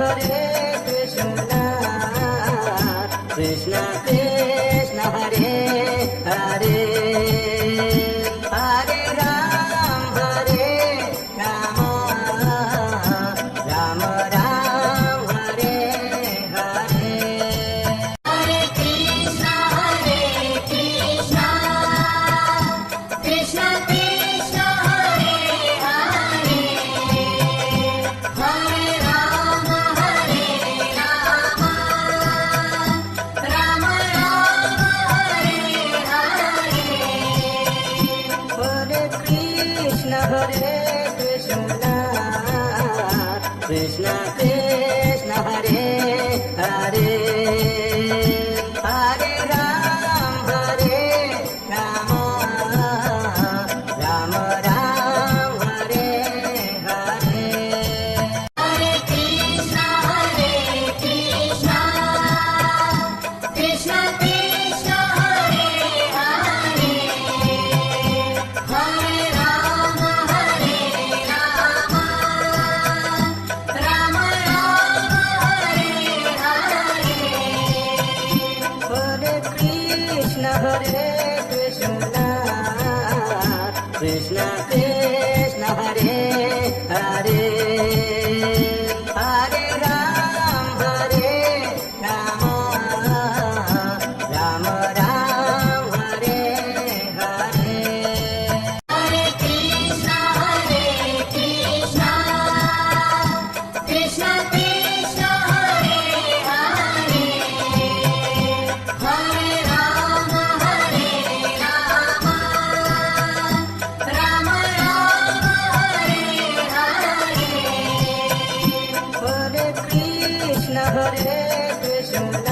Hare Krishna, Krishna Krishna Hare Hare, Hare Ram Hare Rama, Rama Ram Hare Hare. Hare Krishna, Krishna Krishna, Hare Hare, Hare Rama, Rama Rama, Hare Hare. Hare Krishna, Krishna Krishna Hare Hare, Hare Ram Hare Rama, Rama Ram Hare Hare. Hare Krishna, Krishna Krishna Krishna, Hare Hare, Hare Rama, Rama Rama, Hare Hare. Hare Krishna, Krishna Krishna Hare Hare, Hare Ram Hare Rama, Rama Ram Hare Hare. Hare Krishna, Krishna Krishna Krishna, Hare Hare, Hare Rama, Rama Rama, Hare Hare. Hare Krishna,